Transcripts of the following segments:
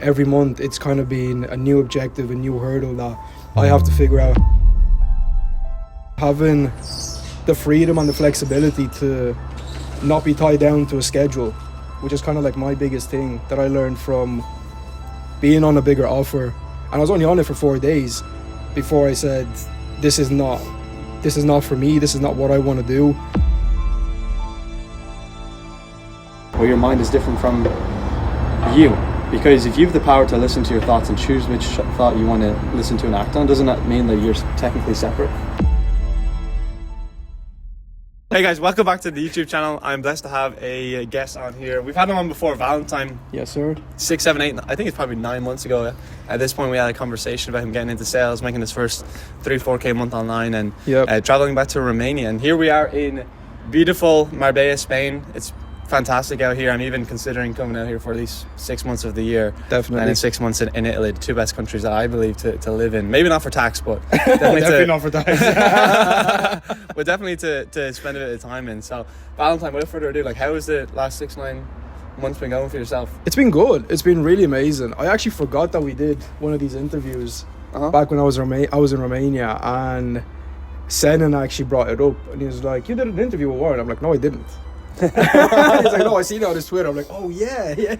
every month it's kind of been a new objective, a new hurdle that I have to figure out. Having the freedom and the flexibility to not be tied down to a schedule, which is kind of like my biggest thing that I learned from being on a bigger offer. And I was only on it for 4 days before I said, this is not for me, this is not what I want to do. Well, your mind is different from you, because if you have the power to listen to your thoughts and choose which thought you want to listen to and act on, doesn't that mean that you're technically separate? Hey guys, welcome back to the YouTube channel. I'm blessed to have a guest on here. We've had him on before, Valentine. Yes, sir. 6, 7, 8, I think it's probably 9 months ago. At this point, we had a conversation about him getting into sales, making his first 3-4K month online, and traveling back to Romania. And here we are in beautiful Marbella, Spain. It's fantastic out here. I'm even considering coming out here for at least 6 months of the year. Definitely. And in 6 months in Italy, the two best countries that I believe to live in. Maybe not for tax, but definitely not for tax. but definitely to spend a bit of time in. So, Valentine, without further ado, how has the last 6-9 months been going for yourself? It's been good. It's been really amazing. I actually forgot that we did one of these interviews back when I was in Romania, and Senan actually brought it up, and he was like, "You did an interview with Warren." I'm like, "No, I didn't." He's like, "No, I seen it on his Twitter." I'm like, "Oh yeah."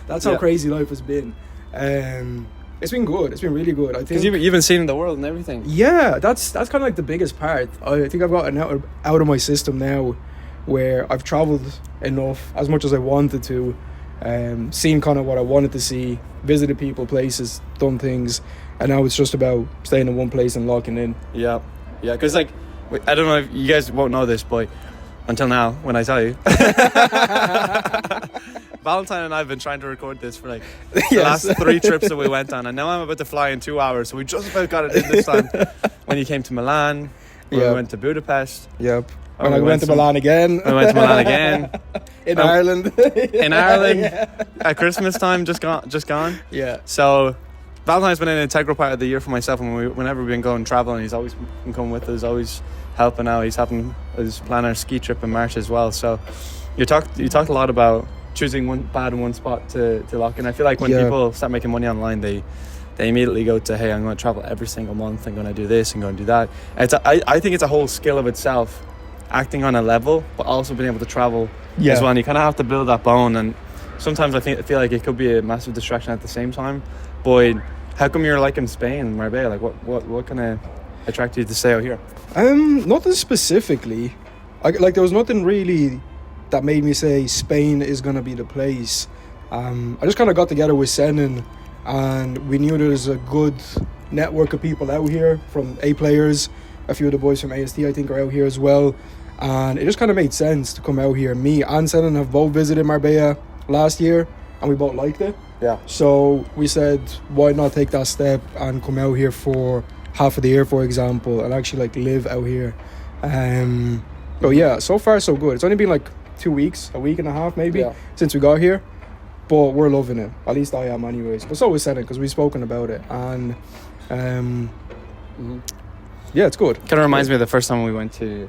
That's how crazy life has been. It's been good. It's been really good. I think because you've been seeing the world and everything. Yeah, that's kind of like the biggest part. I think I've gotten out of my system now, where I've traveled enough, as much as I wanted to, seen kind of what I wanted to see, visited people, places, done things, and now it's just about staying in one place and locking in. Yeah, because I don't know if you guys won't know this, but until now, when I tell you, Valentine and I have been trying to record this for the last 3 trips that we went on, and now I'm about to fly in 2 hours, so we just about got it in this time. When you came to Milan, we went to Budapest. Yep. And I went to Milan again. I went to Milan again. In Ireland. In Ireland, at Christmas time, just gone. Yeah. So Valentine's been an integral part of the year for myself, and whenever we've been going traveling, he's always been coming with us, always helping out. He's helping us plan our ski trip in March as well. So you talked a lot about choosing one pad and one spot to lock in. I feel like when people start making money online, they immediately go to, hey, I'm going to travel every single month, I'm going to do this, I'm going to do that. I think it's a whole skill of itself, acting on a level, but also being able to travel as well. And you kind of have to build that bone. And sometimes I feel like it could be a massive distraction at the same time. But how come you're in Spain, Marbella? What kind of attracted you to stay out here? Nothing specifically. There was nothing really that made me say Spain is gonna be the place. I just kind of got together with Senan, and we knew there was a good network of people out here from A players. A few of the boys from AST I think are out here as well, and it just kind of made sense to come out here. Me and Senan have both visited Marbella last year, and we both liked it. Yeah. So we said, why not take that step and come out here for half of the year, for example, and actually live out here. But yeah, so far so good. It's only been 2 weeks, a week and a half maybe since we got here, but we're loving it. At least I am anyways. But so is Senan, because we've spoken about it, and yeah, it's good. Kind of reminds me of the first time we went to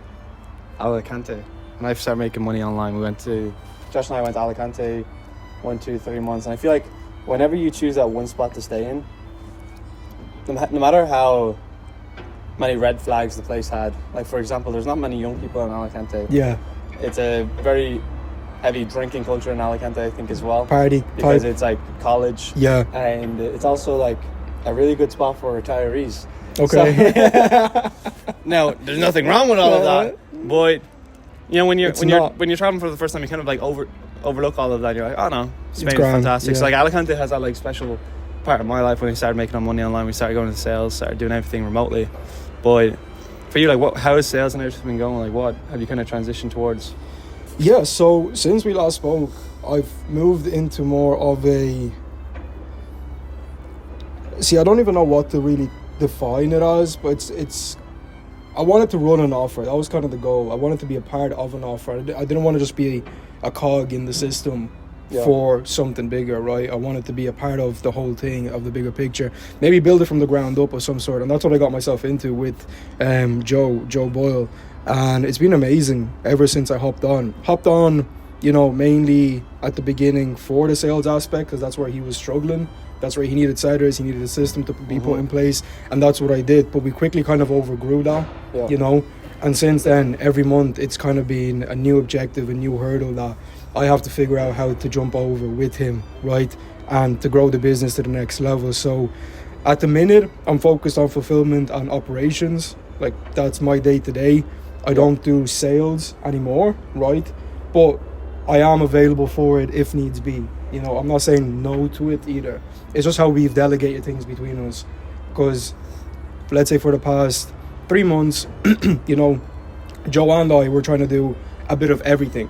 Alicante, and I started making money online. Josh and I went to Alicante 1, 2, 3 months, and I feel like whenever you choose that one spot to stay in, no matter how many red flags the place had, for example, there's not many young people in Alicante. Yeah. It's a very heavy drinking culture in Alicante, I think, as well. Party. Because it's college. Yeah. And it's also a really good spot for retirees. Okay. So, now, there's nothing wrong with all of that, but when you're traveling for the first time, you kind of overlook all of that. You're like, oh no, Spain's fantastic. So Alicante has that special part of my life. When we started making our money online, we started going to sales, started doing everything remotely. But for you, how has sales and everything been going? What have you kind of transitioned towards? Yeah, so since we last spoke, I've moved into more of a... See, I don't even know what to really define it as, but it's I wanted to run an offer. That was kind of the goal. I wanted to be a part of an offer. I didn't want to just be a cog in the system for something bigger, right? I wanted to be a part of the whole thing, of the bigger picture. Maybe build it from the ground up of some sort. And that's what I got myself into with Joe Boyle. And it's been amazing ever since I hopped on, mainly at the beginning for the sales aspect, because that's where he was struggling That's right. He needed setters. He needed a system to be put in place, and that's what I did. But we quickly kind of overgrew that, you know. And since then, every month it's kind of been a new objective, a new hurdle that I have to figure out how to jump over with him, right, and to grow the business to the next level. So, at the minute, I'm focused on fulfillment and operations. Like, that's my day to day. I don't do sales anymore, right? But I am available for it if needs be. You know, I'm not saying no to it either. It's just how we've delegated things between us. Because, let's say for the past 3 months, you know, Joe and I were trying to do a bit of everything.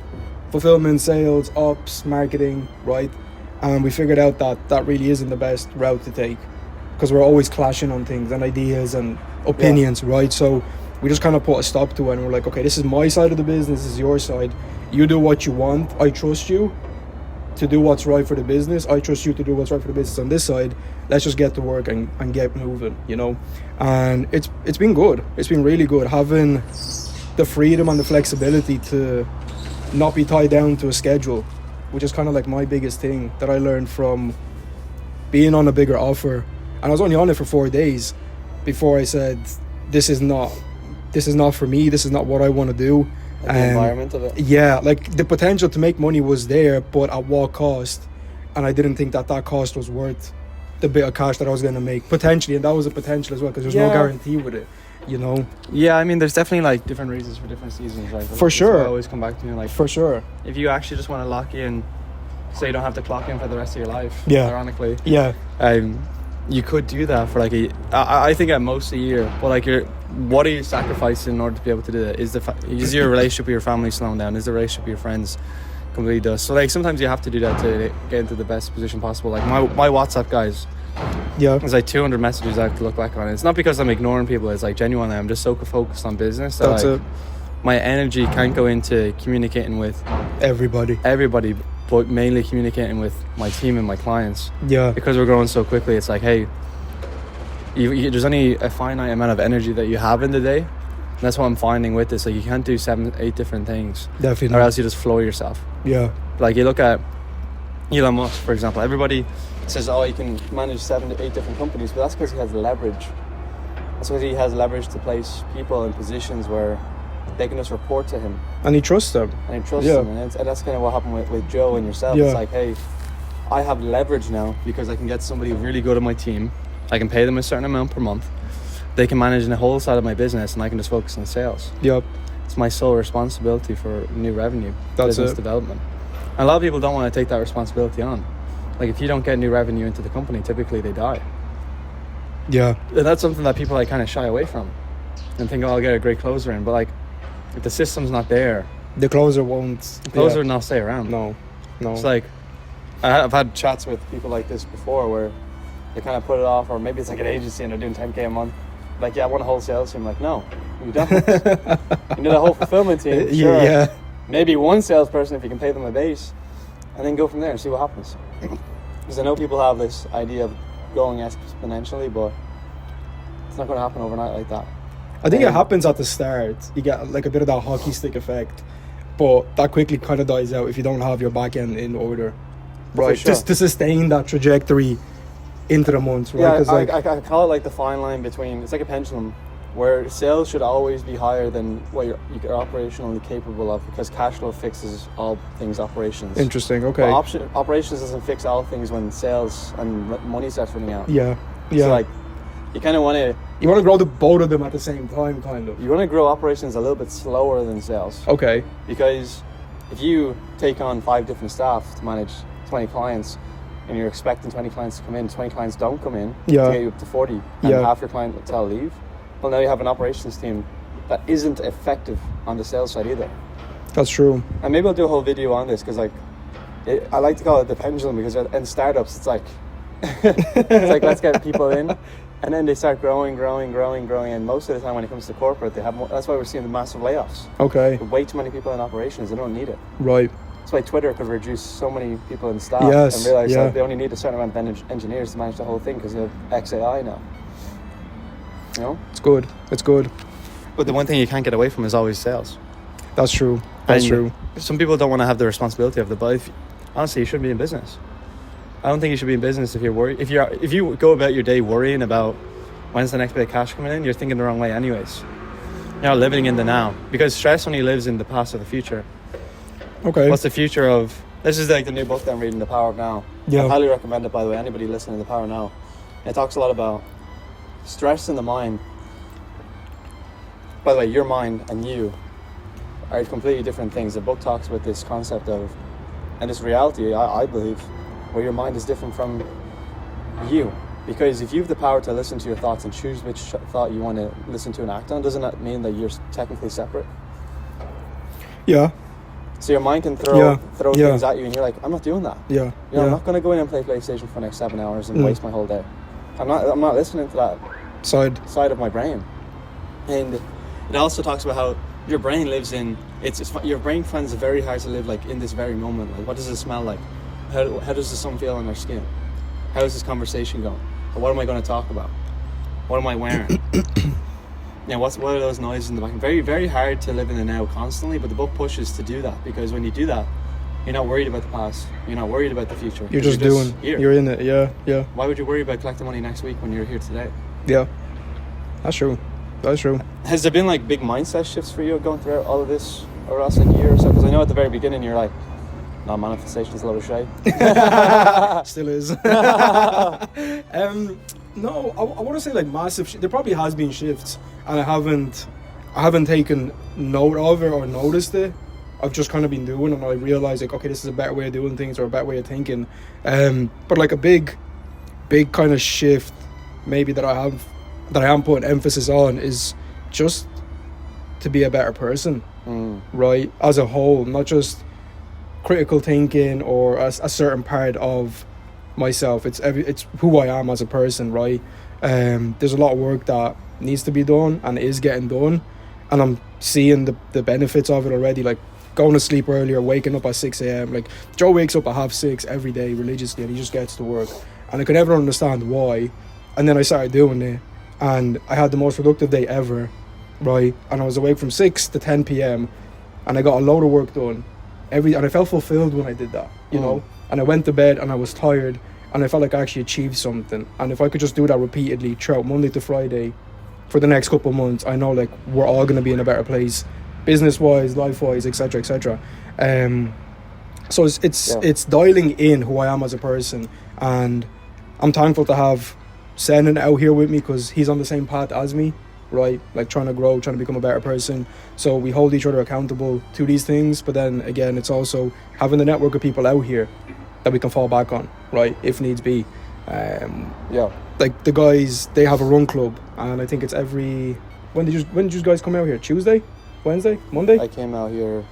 Fulfillment, sales, ops, marketing, right? And we figured out that that really isn't the best route to take. Because we're always clashing on things and ideas and opinions, right? So we just kind of put a stop to it, and we're like, okay, this is my side of the business, this is your side. You do what you want. I trust you to do what's right for the business. I trust you to do what's right for the business on this side. Let's just get to work and get moving, you know? And it's been good. It's been really good having the freedom and the flexibility to not be tied down to a schedule, which is kind of like my biggest thing that I learned from being on a bigger offer. And I was only on it for 4 days before I said, this is not for me. This is not what I want to do. Like the environment of it. Yeah, like the potential to make money was there, but at what cost? And I didn't think that cost was worth the bit of cash that I was going to make potentially, and that was a potential as well, because there's no guarantee with it, you know. Yeah, I mean, there's definitely like different reasons for different seasons, right? For sure. I always come back to me like, for sure. If you actually just want to lock in, so you don't have to clock in for the rest of your life. Yeah. Ironically. Yeah. You could do that for like I think at most a year, but like what are you sacrificing in order to be able to do that? Is your relationship with your family slowing down? Is the relationship with your friends completely dust? So like sometimes you have to do that to get into the best position possible. Like my WhatsApp guys, there's like 200 messages I have to look back on. It's not because I'm ignoring people. It's like genuinely I'm just so focused on business that that's like, it. My energy can't go into communicating with everybody, but mainly communicating with my team and my clients. Yeah. Because we're growing so quickly, it's like, hey, there's only a finite amount of energy that you have in the day. And that's what I'm finding with this. Like, you can't do 7-8 different things. Definitely. Or else you just floor yourself. Yeah. Like, you look at Elon Musk, for example. Everybody says, oh, you can manage 7 to 8 different companies, but that's because he has leverage. That's because he has leverage to place people in positions where they can just report to him. And he trusts them. And that's kind of what happened with Joe and yourself. Yeah. It's like, hey, I have leverage now because I can get somebody really good on my team. I can pay them a certain amount per month. They can manage the whole side of my business, and I can just focus on sales. Yep. It's my sole responsibility for new revenue, that's business it. development. And a lot of people don't want to take that responsibility on. Like, if you don't get new revenue into the company, typically they die. Yeah. And that's something that people like kind of shy away from and think, oh, I'll get a great closer in. But like, if the system's not there, the closer won't. The closer will not stay around. No. It's like, I've had chats with people like this before where they kind of put it off, or maybe it's like an agency and they're doing 10K a month. Like, yeah, I want a whole sales team. Like, no, you don't. You need a whole fulfillment team. Sure. Yeah. Maybe one salesperson if you can pay them a base, and then go from there and see what happens. Because I know people have this idea of going exponentially, but it's not going to happen overnight like that. I think it happens at the start. You get like a bit of that hockey stick effect, but that quickly kind of dies out if you don't have your back end in order, right? Sure. Just to sustain that trajectory into the months, right? Yeah, Like, I call it like the fine line between, it's like a pendulum, where sales should always be higher than what you're operationally capable of, because cash flow fixes all things operations. Interesting. Okay. But operations doesn't fix all things when sales and money starts running out. Yeah. So like, you kind of want to... You want to grow both of them at the same time, kind of. You want to grow operations a little bit slower than sales. Okay. Because if you take on 5 different staff to manage 20 clients, and you're expecting 20 clients to come in, 20 clients don't come in to get you up to 40, and half your client will tell leave, well, now you have an operations team that isn't effective on the sales side either. That's true. And maybe I'll do a whole video on this, because like, I like to call it the pendulum, because in startups, it's like, let's get people in. And then they start growing, and most of the time when it comes to corporate, they have more. That's why we're seeing the massive layoffs. Okay. Way too many people in operations, they don't need it. Right. That's why Twitter could reduce so many people in staff Yes, and realize yeah. that they only need a certain amount of engineers to manage the whole thing, because they have XAI now. You know? It's good. But the one thing you can't get away from is always sales. That's true. That's true. Some people don't want to have the responsibility of the, but honestly, you shouldn't be in business. I don't think you should be in business if you're worried. If you go about your day worrying about when's the next bit of cash coming in, you're thinking the wrong way anyways. You're not living in the now, because stress only lives in the past or the future. Okay. What's the future of... This is like the new book that I'm reading, The Power of Now. Yeah. I highly recommend it, by the way. Anybody listening to The Power of Now. It talks a lot about stress in the mind. By the way, your mind and you are completely different things. The book talks about this concept of, and this reality, I believe, where your mind is different from you. Because if you have the power to listen to your thoughts and choose which thought you want to listen to and act on, doesn't that mean that you're technically separate? Yeah. So your mind can throw things at you, and you're like, I'm not doing that. Yeah. I'm not going to go in and play PlayStation for the next 7 hours and waste my whole day. I'm not listening to that side of my brain. And it also talks about how your brain lives in your brain finds it very hard to live like in this very moment. Like, what does it smell like? How does the sun feel on our skin? How is this conversation going? Or what am I going to talk about? What am I wearing? What are those noises in the back? Very, very hard to live in the now constantly, but the book pushes to do that, because when you do that, you're not worried about the past. You're not worried about the future. You're just doing. Here. You're in it. Yeah. Why would you worry about collecting money next week when you're here today? Yeah. That's true. Has there been like big mindset shifts for you going through all of this over the last like year or so? Because I know at the very beginning you're like, no, manifestation is a load of shit. Still is. No, I want to say like massive. There probably has been shifts, and I haven't taken note of it or noticed it. I've just kind of been doing, and I realize like, okay, this is a better way of doing things or a better way of thinking. But like a big kind of shift, maybe that I am putting emphasis on is just to be a better person, right? As a whole, not just critical thinking or a certain part of myself. It's who I am as a person, right? There's a lot of work that needs to be done and is getting done, and I'm seeing the benefits of it already, like going to sleep earlier, waking up at 6 a.m. Like Joe wakes up at 6:30 every day religiously, and he just gets to work, and I could never understand why. And then I started doing it, and I had the most productive day ever, right? And I was awake from 6 to 10 p.m. and I got a load of work done and I felt fulfilled when I did that, you know. And I went to bed and I was tired, and I felt like I actually achieved something. And if I could just do that repeatedly throughout Monday to Friday for the next couple of months, I know like we're all going to be in a better place, business-wise, life-wise, etc., etc. So it's dialing in who I am as a person, and I'm thankful to have Senan out here with me, because he's on the same path as me, right? Like trying to grow, trying to become a better person. So we hold each other accountable to these things, but then again, it's also having the network of people out here that we can fall back on, right, if needs be. Like the guys, they have a run club, and I think it's every... When did you guys come out here? Tuesday? Wednesday? Monday? I came out here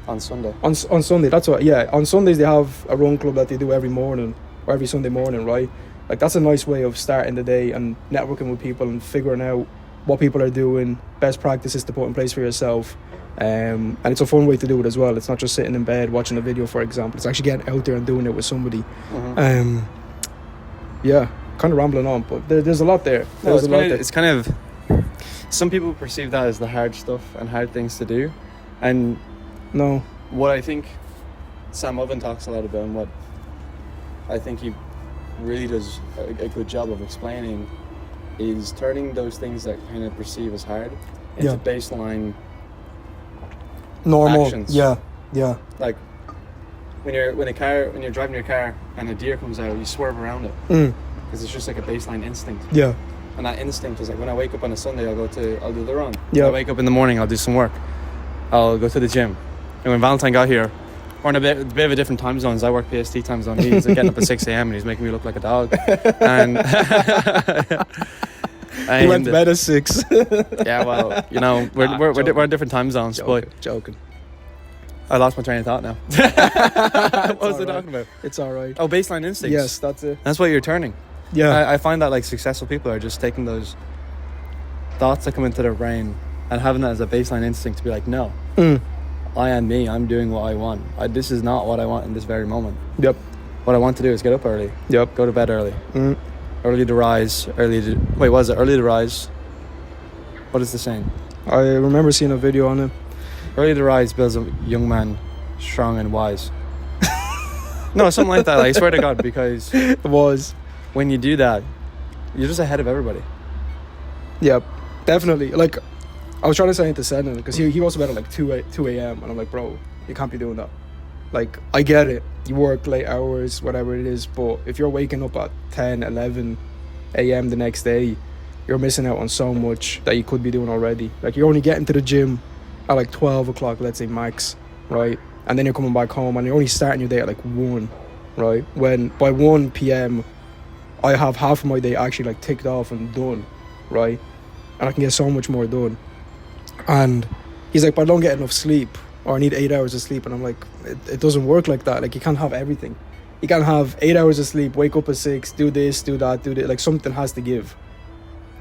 on Sunday. On Sunday, that's what. Yeah, on Sundays they have a run club that they do every morning, or every Sunday morning, right? Like that's a nice way of starting the day and networking with people and figuring out what people are doing, best practices to put in place for yourself. And it's a fun way to do it as well. It's not just sitting in bed watching a video, for example. It's actually getting out there and doing it with somebody. Yeah, kind of rambling on, but there's a lot there. It's kind of... Some people perceive that as the hard stuff and hard things to do. And no, what I think Sam Oven talks a lot about, and what I think he really does a good job of explaining, is turning those things that kind of perceive as hard into baseline normal actions. Yeah. Like when you're driving your car and a deer comes out, you swerve around it because it's just like a baseline instinct. Yeah. And that instinct is like, when I wake up on a Sunday, I'll do the run. Yeah. When I wake up in the morning, I'll do some work. I'll go to the gym. And when Valentine got here, we're in a bit of a different time zones. I work PST time zone. He's getting up at 6 a.m. and he's making me look like a dog. And he went to bed at 6. Yeah, well, you know, we're in different time zones. Joking. I lost my train of thought now. What was I talking about? It's all right. Oh, baseline instincts. Yes, that's it. That's what you're turning. Yeah. I find that like successful people are just taking those thoughts that come into their brain and having that as a baseline instinct to be like, no, I am me. I'm doing what I want. This is not what I want in this very moment. Yep. What I want to do is get up early. Yep. Go to bed early. Early to rise. Early to rise? What is the saying? I remember seeing a video on it. Early to rise builds a young man strong and wise. No, something like that. Like, I swear to God, because It was. when you do that, you're just ahead of everybody. Yeah, definitely. Like, I was trying to say it to Senan because he goes to bed at like 2 a.m. and I'm like, bro, you can't be doing that. Like, I get it. You work late hours, whatever it is, but if you're waking up at 10, 11 a.m. the next day, you're missing out on so much that you could be doing already. Like, you're only getting to the gym at like 12 o'clock, let's say max, right? And then you're coming back home and you're only starting your day at like 1, right? When by 1 p.m., I have half of my day actually like ticked off and done, right? And I can get so much more done. And he's like, but I don't get enough sleep, or I need 8 hours of sleep. And I'm like, it doesn't work like that. Like, you can't have everything. You can't have 8 hours of sleep, wake up at 6, do this, do that, do this. Like, something has to give,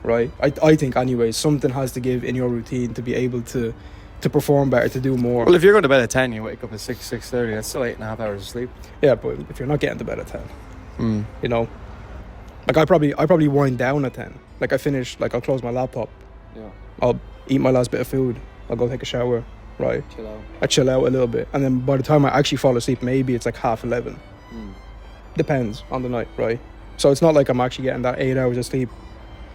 right? I think anyways, something has to give in your routine to be able to perform better, to do more. Well, if you're going to bed at 10, you wake up at 6:30. That's still 8.5 hours of sleep. Yeah, but if you're not getting to bed at 10, you know, like I probably wind down at 10. Like, I finish, like, I'll close my laptop. Yeah. I'll eat my last bit of food. I'll go take a shower, right? Chill out. I chill out a little bit, and then by the time I actually fall asleep, maybe it's like 11:30. Depends on the night, right? So it's not like I'm actually getting that 8 hours of sleep.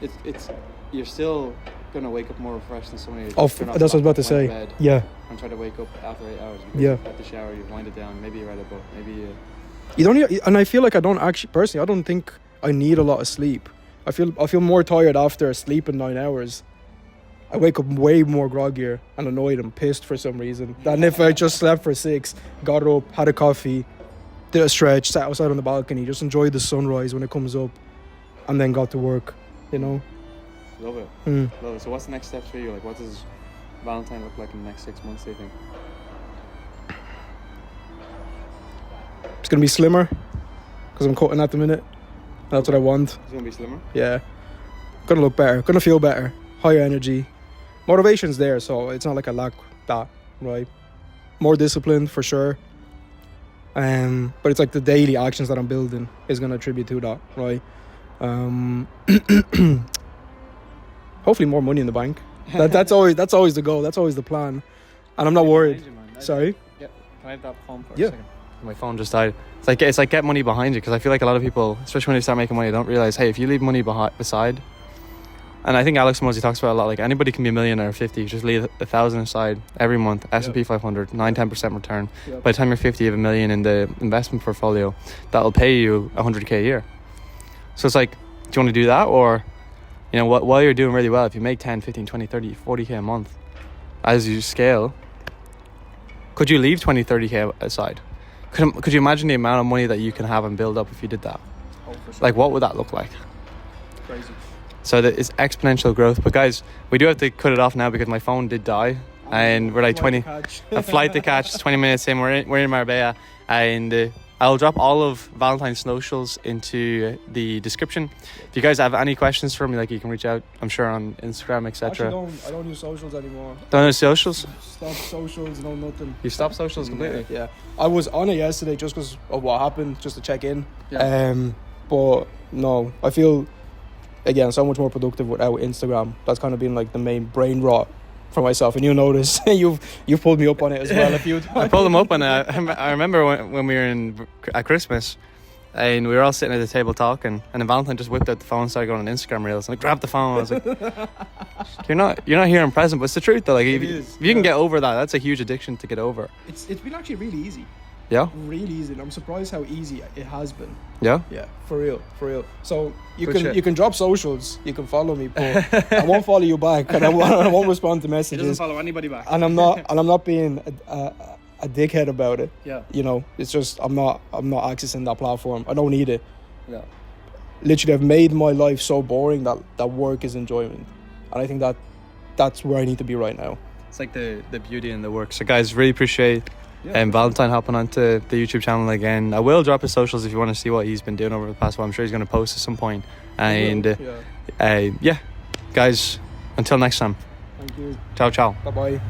It's you're still gonna wake up more refreshed than somebody. Oh, that's what I was about to say. Yeah. And try to wake up after 8 hours. Yeah. You have the shower, you wind it down. Maybe you read a book. Maybe you don't. And I feel like I don't actually personally. I don't think I need a lot of sleep. I feel more tired after sleeping 9 hours. I wake up way more groggier and annoyed and pissed for some reason than if I just slept for 6, got up, had a coffee, did a stretch, sat outside on the balcony, just enjoyed the sunrise when it comes up, and then got to work, you know? Love it. Love it. So what's the next steps for you? Like, what does Valentine look like in the next 6 months, do you think? It's going to be slimmer because I'm cutting at the minute. That's what I want. It's going to be slimmer? Yeah. Going to look better. Going to feel better. Higher energy. Motivation's there, so it's not like I lack that, right? More disciplined for sure. But it's like the daily actions that I'm building is going to attribute to that, right? Hopefully more money in the bank. That's always the goal. That's always the plan. And I'm not worried. Sorry? Yeah. Can I have that phone for Yeah. a second? My phone just died. It's like get money behind you, because I feel like a lot of people, especially when they start making money, don't realize, hey, if you leave money beside, and I think Alex Mosey talks about a lot, like anybody can be a millionaire at 50. You just leave 1,000 aside every month, S&P 500, 9-10% return. Yep. By the time you're 50, you have $1 million in the investment portfolio that'll pay you $100K a year. So it's like, do you want to do that? Or, you know, while you're doing really well, if you make 10, 15, 20, 30, 40K a month, as you scale, could you leave 20, 30K aside? Could you imagine the amount of money that you can have and build up if you did that? Oh, for sure. Like, what would that look like? Crazy. So that it's exponential growth. But guys, we do have to cut it off now because my phone did die, and we're like 20 a flight to catch. 20 minutes in, we're in Marbella, and I'll drop all of Valentine's socials into the description. If you guys have any questions for me, like, you can reach out, I'm sure, on Instagram, etc. I don't use socials anymore. Don't use socials? Stop socials, no nothing. You stopped socials completely? Yeah. I was on it yesterday just because of what happened, just to check in. Yeah. But no, I feel, again, so much more productive without Instagram. That's kind of been like the main brain rot for myself, and you'll notice you've pulled me up on it as well a few times. I pulled them up, and I remember when we were at Christmas, and we were all sitting at the table talking, and then Valentine just whipped out the phone and started going on Instagram reels, and I grabbed the phone. I was like, you're not here and present, but it's the truth though. Like, if you can get over that, that's a huge addiction to get over. It's been actually really easy. Yeah? Really easy, and I'm surprised how easy it has been. Yeah? Yeah, for real. So you Good shit. can drop socials, you can follow me, but I won't follow you back, and I won't respond to He doesn't messages. follow anybody back. And I'm not being a dickhead about it. Yeah. You know, it's just I'm not accessing that platform. I don't need it. Yeah. Literally, I've made my life so boring that work is enjoyment, and I think that's where I need to be right now. It's like the beauty in the work. So guys, really appreciate Valentine hopping onto the YouTube channel again. I will drop his socials if you want to see what he's been doing over the past while. I'm sure he's going to post at some point. And guys, until next time. Thank you. Ciao, ciao. Bye bye.